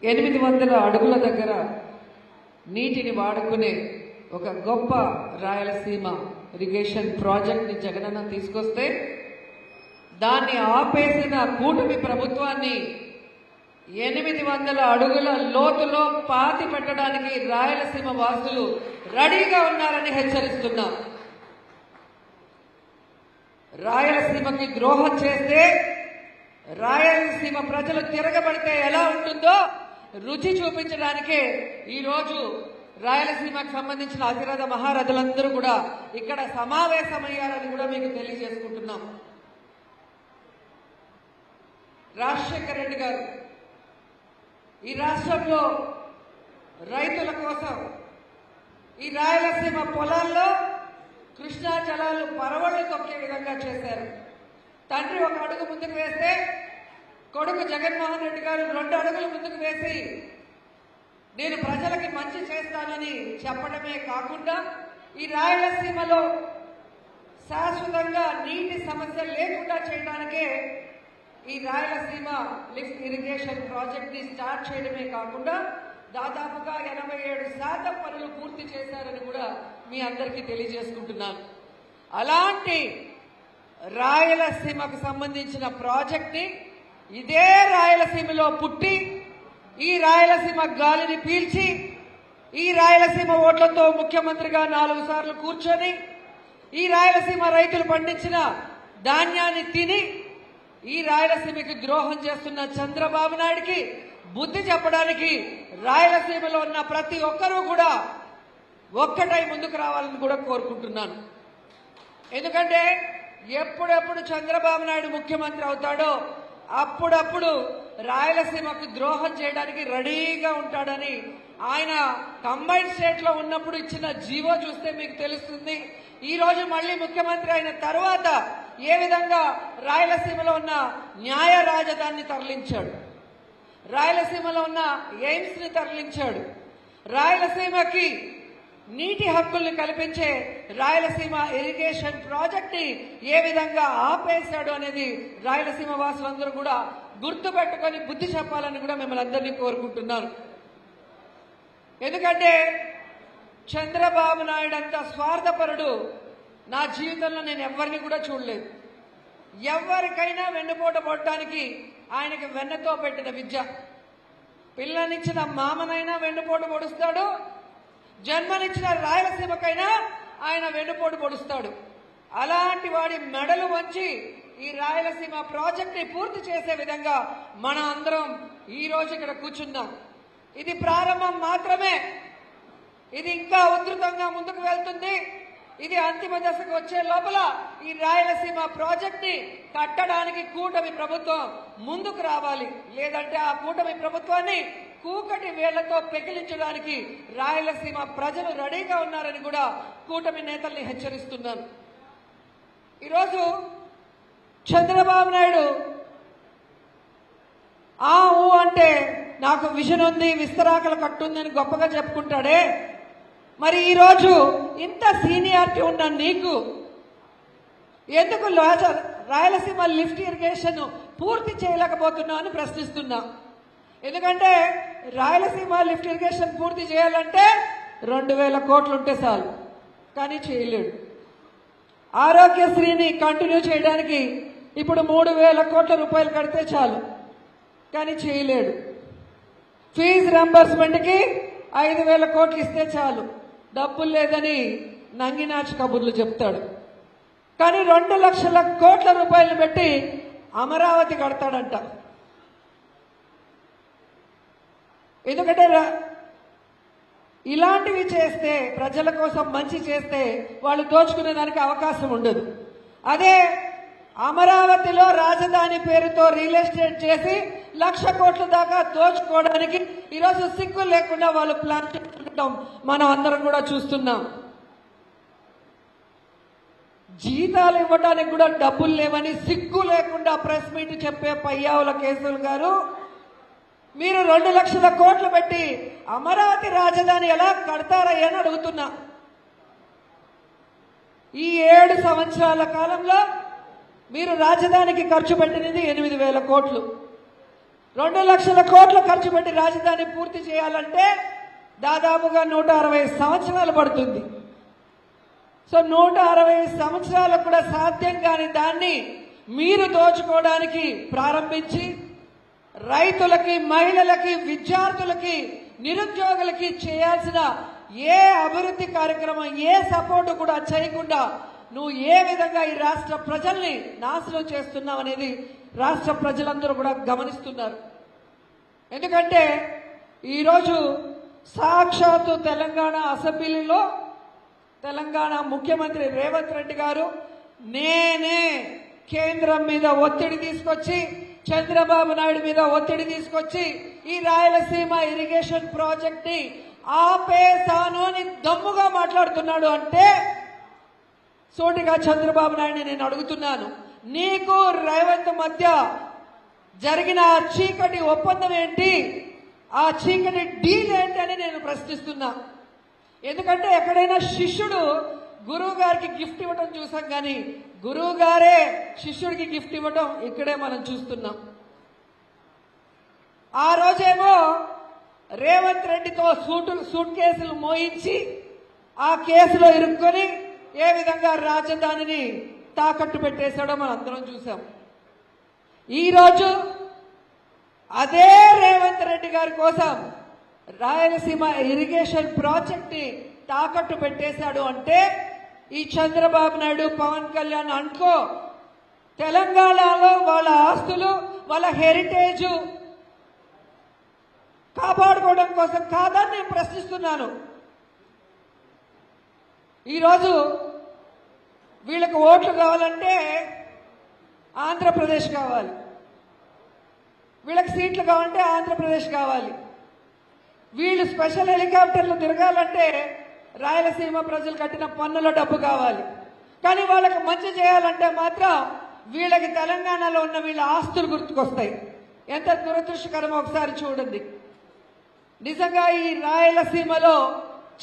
800 అడుగుల దగ్గర నీటిని వాడుకునే ఒక గొప్ప రాయలసీమ ఇరిగేషన్ ప్రాజెక్ట్ని జగనన్న తీసుకొస్తే దాన్ని ఆపేసిన కూటమి ప్రభుత్వాన్ని 800 అడుగుల లోతులో పాతి పెట్టడానికి రాయలసీమ వాసులు రెడీగా ఉన్నారని హెచ్చరిస్తున్నాం. రాయలసీమకి ద్రోహం చేస్తే, రాయలసీమ ప్రజలు తిరగబడితే ఎలా ఉంటుందో రుచి చూపించడానికే ఈరోజు రాయలసీమకు సంబంధించిన అతిరథ మహారథులందరూ కూడా ఇక్కడ సమావేశమయ్యారని కూడా మీకు తెలియజేసుకుంటున్నాం. రాజశేఖర రెడ్డి గారు ఈ రాష్ట్రంలో రైతుల కోసం ఈ రాయలసీమ పొలాల్లో కృష్ణా జలాలు పరవళ్లు తొక్కే విధంగా చేశారు. తండ్రి ఒక అడుగు ముందుకు వేస్తే కొడుకు జగన్మోహన్ రెడ్డి గారు 2 అడుగులు ముందుకు వేసి నేను ప్రజలకి మంచి చేస్తానని చెప్పడమే కాకుండా ఈ రాయలసీమలో శాశ్వతంగా నీటి సమస్య లేకుండా చేయడానికే ఈ రాయలసీమ లిఫ్ట్ ఇరిగేషన్ ప్రాజెక్ట్ ని స్టార్ట్ చేయడమే కాకుండా దాదాపుగా 87% పనులు పూర్తి చేశారని కూడా మీ అందరికీ తెలియజేసుకుంటున్నాను. అలాంటి రాయలసీమకు సంబంధించిన ప్రాజెక్ట్ ని ఇదే రాయలసీమలో పుట్టి ఈ రాయలసీమ గాలిని పీల్చి ఈ రాయలసీమ ఓట్లతో ముఖ్యమంత్రిగా 4 సార్లు కూర్చొని ఈ రాయలసీమ రైతులు పండించిన ధాన్యాన్ని తిని ఈ రాయలసీమకి ద్రోహం చేస్తున్న చంద్రబాబు నాయుడికి బుద్ధి చెప్పడానికి రాయలసీమలో ఉన్న ప్రతి ఒక్కరూ కూడా ఒక్కటై ముందుకు రావాలని కూడా కోరుకుంటున్నాను. ఎందుకంటే ఎప్పుడెప్పుడు చంద్రబాబు నాయుడు ముఖ్యమంత్రి అవుతాడో అప్పుడప్పుడు రాయలసీమకు ద్రోహం చేయడానికి రెడీగా ఉంటాడని ఆయన కంబైన్డ్ స్టేట్ లో ఉన్నప్పుడు ఇచ్చిన జీవో చూస్తే మీకు తెలుస్తుంది. ఈ రోజు మళ్ళీ ముఖ్యమంత్రి అయిన తర్వాత ఏ విధంగా రాయలసీమలో ఉన్న న్యాయ రాజధానిని తరలించాడు, రాయలసీమలో ఉన్న ఎయిమ్స్ ని తరలించాడు, రాయలసీమకి నీటి హక్కుల్ని కల్పించే రాయలసీమ ఇరిగేషన్ ప్రాజెక్ట్ ని ఏ విధంగా ఆపేశాడు అనేది రాయలసీమ వాసులందరూ కూడా గుర్తుపెట్టుకొని బుద్ధి చెప్పాలని కూడా మిమ్మల్ని అందరినీ కోరుకుంటున్నాను. ఎందుకంటే చంద్రబాబు నాయుడు అంత స్వార్థపరుడు నా జీవితంలో నేను ఎవరిని కూడా చూడలేదు. ఎవరికైనా వెన్నుపోటు పడటానికి ఆయనకి వెన్నతో పెట్టిన విద్య. పిల్లనిచ్చిన మామనైనా వెన్నుపోటు పొడుస్తాడు, జన్మనిచ్చిన రాయలసీమకైనా ఆయన వెన్నుపోటు పొడుస్తాడు. అలాంటి వాడి మెడలు వంచి ఈ రాయలసీమ ప్రాజెక్ట్ ని పూర్తి చేసే విధంగా మన అందరం ఈ రోజు ఇక్కడ కూర్చున్నాం. ఇది ప్రారంభం మాత్రమే. ఇది ఇంకా ఉధృతంగా ముందుకు వెళ్తుంది. ఇది అంతిమ దశకు వచ్చే లోపల ఈ రాయలసీమ ప్రాజెక్ట్ ని కట్టడానికి కూటమి ప్రభుత్వం ముందుకు రావాలి. లేదంటే ఆ కూటమి ప్రభుత్వాన్ని కూకటి వేళ్లతో పెకిలించడానికి రాయలసీమ ప్రజలు రెడీగా ఉన్నారని కూడా కూటమి నేతల్ని హెచ్చరిస్తున్నాను. ఈరోజు చంద్రబాబు నాయుడు ఊ అంటే నాకు విజన్ ఉంది, విస్తరాకల కట్టుందని గొప్పగా చెప్పుకుంటాడే, మరి ఈరోజు ఇంత సీనియారిటీ ఉన్న నీకు ఎందుకు రాయలసీమ లిఫ్ట్ ఇరిగేషన్ పూర్తి చేయలేకపోతున్నావు అని ప్రశ్నిస్తున్నా. ఎందుకంటే రాయలసీమ లిఫ్ట్ ఇరిగేషన్ పూర్తి చేయాలంటే 2000 కోట్లు ఉంటే చాలు, కానీ చేయలేడు. ఆరోగ్యశ్రీని కంటిన్యూ చేయడానికి ఇప్పుడు 3000 కోట్ల రూపాయలు కడితే చాలు, కానీ చేయలేడు. ఫీజు రింబర్స్మెంట్కి 5000 కోట్లు ఇస్తే చాలు, డబ్బులు లేదని నంగినాచి కబుర్లు చెప్తాడు. కానీ 2 లక్షల కోట్ల రూపాయలు పెట్టి అమరావతి కడతాడంట. ఎందుకంటే ఇలాంటివి చేస్తే, ప్రజల కోసం మంచి చేస్తే వాళ్ళు దోచుకునే దానికి అవకాశం ఉండదు. అదే అమరావతిలో రాజధాని పేరుతో రియల్ ఎస్టేట్ చేసి 1,00,000 కోట్ల దాకా దోచుకోవడానికి ఈరోజు సిగ్గు లేకుండా వాళ్ళు ప్లాన్ చేసుకుంటాం మనం అందరం కూడా చూస్తున్నాం. జీతాలు ఇవ్వడానికి కూడా డబ్బులు లేవని సిగ్గు లేకుండా ప్రెస్ మీట్ చెప్పే పయ్యావుల కేసులు గారు, మీరు 2 లక్షల కోట్లు పెట్టి అమరావతి రాజధాని ఎలా కడతారని అడుగుతున్నా. ఈ 7 సంవత్సరాల కాలంలో మీరు రాజధానికి ఖర్చు పెట్టినది 8,000 కోట్లు. 2 లక్షల కోట్లు ఖర్చు పెట్టి రాజధాని పూర్తి చేయాలంటే దాదాపుగా 160 సంవత్సరాలు పడుతుంది. సో 160 సంవత్సరాలకు కూడా సాధ్యం కాని దాన్ని మీరు దోచుకోవడానికి ప్రారంభించి రైతులకి, మహిళలకి, విద్యార్థులకి, నిరుద్యోగులకి చేయాల్సిన ఏ అభివృద్ధి కార్యక్రమం, ఏ సపోర్టు కూడా చేయకుండా నువ్వు ఏ విధంగా ఈ రాష్ట్ర ప్రజల్ని నాశనం చేస్తున్నావు అనేది రాష్ట్ర ప్రజలందరూ కూడా గమనిస్తున్నారు. ఎందుకంటే ఈరోజు సాక్షాత్తు తెలంగాణ అసెంబ్లీలో తెలంగాణ ముఖ్యమంత్రి రేవంత్ రెడ్డి గారు నేనే కేంద్రం మీద ఒత్తిడి తీసుకొచ్చి, చంద్రబాబు నాయుడు మీద ఒత్తిడి తీసుకొచ్చి ఈ రాయలసీమ ఇరిగేషన్ ప్రాజెక్ట్ ని ఆపేసాను అని దమ్ముగా మాట్లాడుతున్నాడు. అంటే సోటిగా చంద్రబాబు నాయుడిని నేను అడుగుతున్నాను, నీకు రేవంత్ మధ్య జరిగిన చీకటి ఒప్పందం ఏంటి, ఆ చీకటి డీల్ ఏంటి అని నేను ప్రశ్నిస్తున్నా. ఎందుకంటే ఎక్కడైనా శిష్యుడు గురువు గారికి గిఫ్ట్ ఇవ్వడం చూసాం, కానీ గురువు గారే శిష్యుడికి గిఫ్ట్ ఇవ్వడం ఇక్కడే మనం చూస్తున్నాం. ఆ రోజేమో రేవంత్ రెడ్డితో సూట్ కేసులు మోయించి ఆ కేసులో ఇరుక్కొని ఏ విధంగా రాజధానిని తాకట్టు పెట్టేశాడో మనం అందరం చూసాం. ఈరోజు అదే రేవంత్ రెడ్డి గారి కోసం రాయలసీమ ఇరిగేషన్ ప్రాజెక్ట్ ని తాకట్టు పెట్టేశాడు. అంటే ఈ చంద్రబాబు నాయుడు, పవన్ కళ్యాణ్ అనుకో తెలంగాణలో వాళ్ళ ఆస్తులు, వాళ్ళ హెరిటేజ్ కాపాడుకోవడం కోసం కాదని నేను ప్రశ్నిస్తున్నాను. ఈరోజు వీళ్ళకి ఓట్లు కావాలంటే ఆంధ్రప్రదేశ్ కావాలి, వీళ్ళకి సీట్లు కావాలంటే ఆంధ్రప్రదేశ్ కావాలి, వీళ్ళు స్పెషల్ హెలికాప్టర్లు తిరగాలంటే రాయలసీమ ప్రజలు కట్టిన పన్నుల డబ్బు కావాలి. కానీ వాళ్ళకి మంచి చేయాలంటే మాత్రం వీళ్ళకి తెలంగాణలో ఉన్న వీళ్ళ ఆస్తులు గుర్తుకొస్తాయి. ఎంత దురదృష్టకరమో ఒకసారి చూడండి. నిజంగా ఈ రాయలసీమలో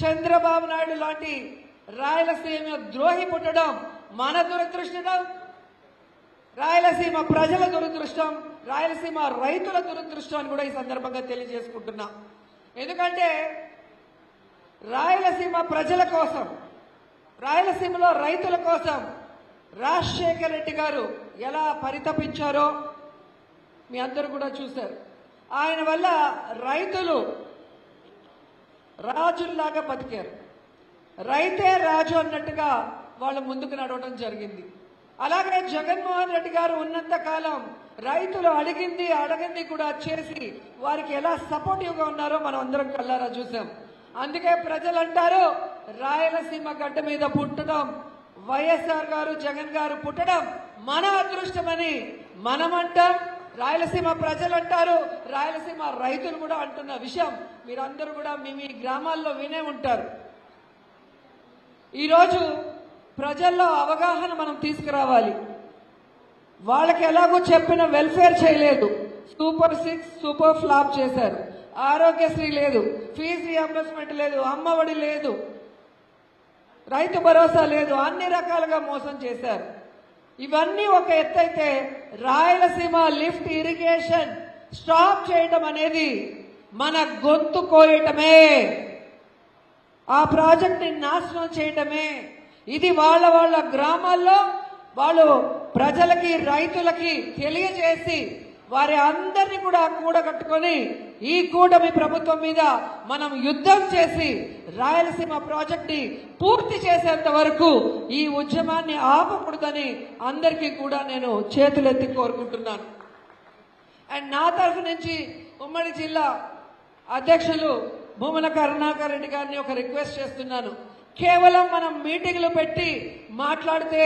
చంద్రబాబు నాయుడు లాంటి రాయలసీమ ద్రోహి పుట్టడం మన దురదృష్టం, రాయలసీమ ప్రజల దురదృష్టం, రాయలసీమ రైతుల దురదృష్టం అని కూడా ఈ సందర్భంగా తెలియజేసుకుంటున్నా. ఎందుకంటే రాయలసీమ ప్రజల కోసం, రాయలసీమలో రైతుల కోసం రాజశేఖర రెడ్డి గారు ఎలా పరితపించారో మీ అందరూ కూడా చూశారు. ఆయన వల్ల రైతులు రాజుల్లాగా బతికారు. రైతే రాజు అన్నట్టుగా వాళ్ళు ముందుకు నడవడం జరిగింది. అలాగే జగన్మోహన్ రెడ్డి గారు ఉన్నంత కాలం రైతులు అడగింది కూడా చేసి వారికి ఎలా సపోర్టివ్గా ఉన్నారో మనం అందరం కళ్ళారా చూసాం. అందుకే ప్రజలు అంటారు రాయలసీమ గడ్డ మీద పుట్టడం, వైఎస్ఆర్ గారు, జగన్ గారు పుట్టడం మన అదృష్టమని మనమంటాం, రాయలసీమ ప్రజలు అంటారు, రాయలసీమ రైతులు కూడా అంటున్న విషయం మీరందరూ కూడా మీ గ్రామాల్లో వినే ఉంటారు. ఈరోజు ప్రజల్లో అవగాహన మనం తీసుకురావాలి. వాళ్ళకి ఎలాగో చెప్పిన వెల్ఫేర్ చేయలేదు, సూపర్ 6 సూపర్ ఫ్లాప్ చేశారు, ఆరోగ్యశ్రీ లేదు, ఫీజు రియంబర్స్మెంట్ లేదు, అమ్మఒడి లేదు, రైతు భరోసా లేదు, అన్ని రకాలుగా మోసం చేశారు. ఇవన్నీ ఒక ఎత్తు అయితే రాయలసీమ లిఫ్ట్ ఇరిగేషన్ స్టాప్ చేయడం అనేది మన గొంతు కోయటమే, ఆ ప్రాజెక్ట్ ని నాశనం చేయటమే. ఇది వాళ్ళ గ్రామాల్లో వాళ్ళు ప్రజలకి, రైతులకి తెలియజేసి వారి అందరినీ కూడా కూడగట్టుకొని ఈ కూటమి ప్రభుత్వం మీద మనం యుద్ధం చేసి రాయలసీమ ప్రాజెక్ట్ ని పూర్తి చేసేంత వరకు ఈ ఉద్యమాన్ని ఆపకూడదని అందరికీ కూడా నేను చేతులెత్తి కోరుకుంటున్నాను. అండ్ నా తరఫు నుంచి ఉమ్మడి జిల్లా అధ్యక్షులు భూమన కరుణాకర్ రెడ్డి గారిని ఒక రిక్వెస్ట్ చేస్తున్నాను. కేవలం మనం మీటింగ్లు పెట్టి మాట్లాడితే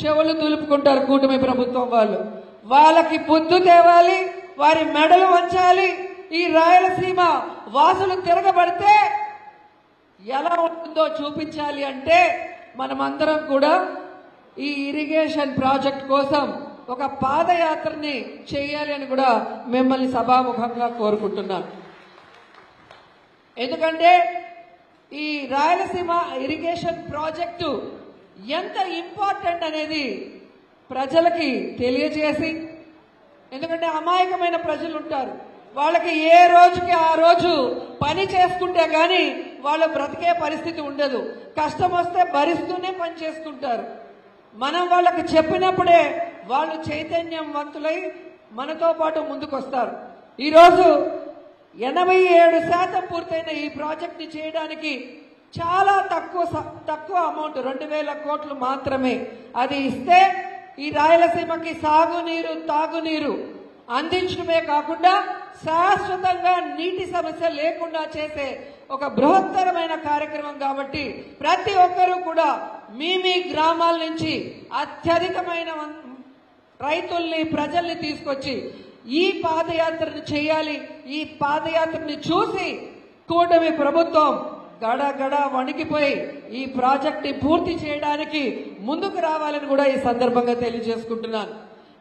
చెవులు దులుపుకుంటారు కూటమి ప్రభుత్వం వాళ్ళు. వాళ్ళకి బుద్ధి తేవాలి, వారి మెడలు వంచాలి. ఈ రాయలసీమ వాసులు తిరగబడితే ఎలా ఉంటుందో చూపించాలి. అంటే మనమందరం కూడా ఈ ఇరిగేషన్ ప్రాజెక్ట్ కోసం ఒక పాదయాత్రని చేయాలి అని కూడా మిమ్మల్ని సభాముఖంగా కోరుకుంటున్నాను. ఎందుకంటే ఈ రాయలసీమ ఇరిగేషన్ ప్రాజెక్టు ఎంత ఇంపార్టెంట్ అనేది ప్రజలకి తెలియజేసి, ఎందుకంటే అమాయకమైన ప్రజలు ఉంటారు, వాళ్ళకి ఏ రోజుకి ఆ రోజు పని చేసుకుంటే గాని వాళ్ళు బ్రతికే పరిస్థితి ఉండదు. కష్టం వస్తే భరిస్తూనే పని చేసుకుంటారు. మనం వాళ్ళకి చెప్పినప్పుడే వాళ్ళు చైతన్యవంతులై మనతో పాటు ముందుకొస్తారు. ఈరోజు 87% పూర్తయిన ఈ ప్రాజెక్ట్ ని చేయడానికి చాలా తక్కువ అమౌంట్ 2000 కోట్లు మాత్రమే. అది ఇస్తే ఈ రాయలసీమకి సాగునీరు తాగునీరు అందించడమే కాకుండా శాశ్వతంగా నీటి సమస్య లేకుండా చేసే ఒక బృహత్తరమైన కార్యక్రమం. కాబట్టి ప్రతి ఒక్కరూ కూడా మీ గ్రామాల నుంచి అత్యధికమైన రైతుల్ని ప్రజల్ని తీసుకొచ్చి ఈ పాదయాత్రను చేయాలి. ఈ పాదయాత్రని చూసి కూటమి ప్రభుత్వం గడగడ వణికిపోయి ఈ ప్రాజెక్ట్ ని పూర్తి చేయడానికి ముందుకు రావాలని కూడా ఈ సందర్భంగా తెలియజేసుకుంటున్నాను.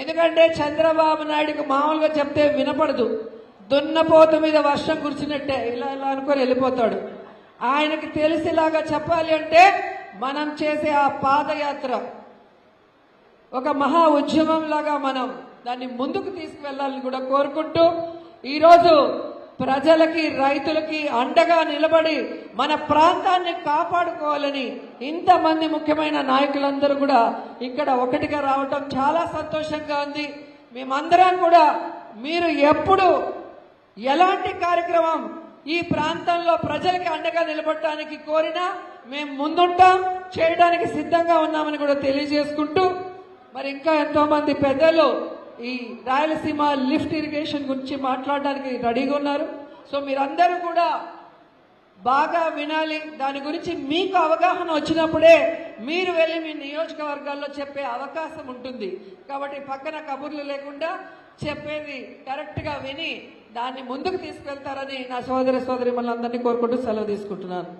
ఎందుకంటే చంద్రబాబు నాయుడుకి మామూలుగా చెప్తే వినపడదు. దున్నపోత మీద వర్షం కురిచినట్టే ఇలా అనుకొని వెళ్ళిపోతాడు. ఆయనకి తెలిసేలాగా చెప్పాలి అంటే మనం చేసే ఆ పాదయాత్ర ఒక మహా ఉద్యమం లాగా మనం దాన్ని ముందుకు తీసుకువెళ్లాలని కూడా కోరుకుంటూ ఈరోజు ప్రజలకి రైతులకి అండగా నిలబడి మన ప్రాంతాన్ని కాపాడుకోవాలని ఇంతమంది ముఖ్యమైన నాయకులందరూ కూడా ఇక్కడ ఒకటిగా రావటం చాలా సంతోషంగా ఉంది. మేమందరం కూడా మీరు ఎప్పుడు ఎలాంటి కార్యక్రమం ఈ ప్రాంతంలో ప్రజలకి అండగా నిలబడటానికి కోరినా మేము ముందుంటాం, చేయడానికి సిద్ధంగా ఉన్నామని కూడా తెలియజేసుకుంటూ మరి ఇంకా ఎంతో మంది పెద్దలు ఈ రాయలసీమ లిఫ్ట్ ఇరిగేషన్ గురించి మాట్లాడడానికి రెడీగా ఉన్నారు. సో మీరందరూ కూడా బాగా వినాలి. దాని గురించి మీకు అవగాహన వచ్చినప్పుడే మీరు వెళ్ళి మీ నియోజకవర్గాల్లో చెప్పే అవకాశం ఉంటుంది. కాబట్టి పక్కన కబుర్లు లేకుండా చెప్పేది కరెక్ట్ గా విని దాన్ని ముందుకు తీసుకెళ్తారని నా సోదరి మనందరినీ కోరుకుంటూ సెలవు తీసుకుంటున్నాను.